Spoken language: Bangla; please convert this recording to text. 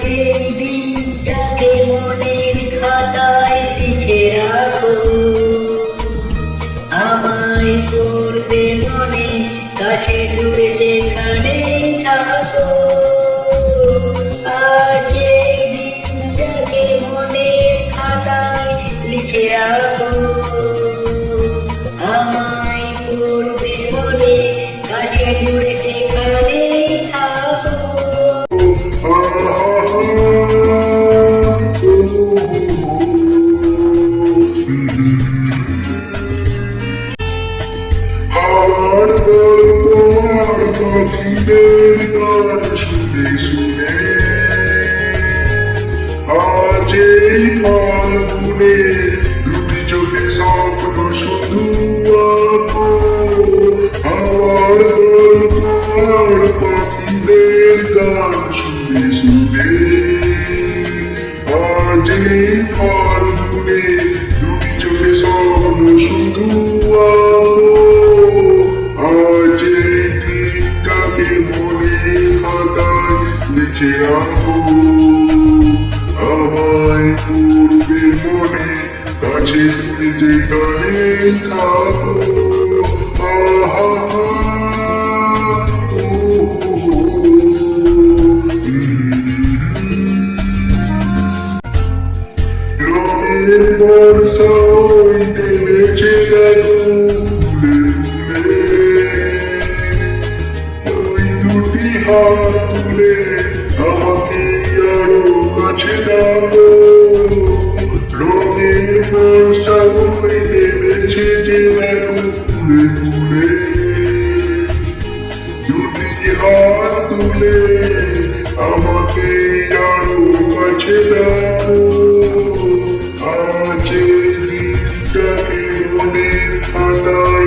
এই দিনটাকে মনের খাতায় লিখে রাখো, আমায় পড়বে মনে, কাছে দূরে যেখানে থাকো। আজ এই দিনটাকে মনের খাতায় লিখে রাখো, আমায় পড়বে মনে, কাছে দূরে যেখানে থাকো। আর গল্প আর পাখিদের গান শুনে শুনে আজ এই ফাল্গুনে দুটি চোখে স্বপ্ন শুধু আঁকো। আর গল্প আর পাখিদের গান শুনে শুনে আজ এই ফাল্গুনে দুটি চোখে স্বপ্ন শুধু আঁকো। আজ এই দিনটাকে মনে খাতায় লিখে রাখো, আমায় পড়বে মনে, কাছে দূরে যেখানে থাকো। আহা রঙের বর্ষা ওই নেমেছে দেখো ফুলে ফুলে, ওই দুটি হাত তুলে আমাকে আরো কাছে ডাকো। রঙের বর্ষা ওই নেমেছে যে দেখো ফুলে ফুলে, দুটি হাত তুলে আমাকে আরো কাছে ডাকো। আজ এই দিনটাকে মনের খাতায়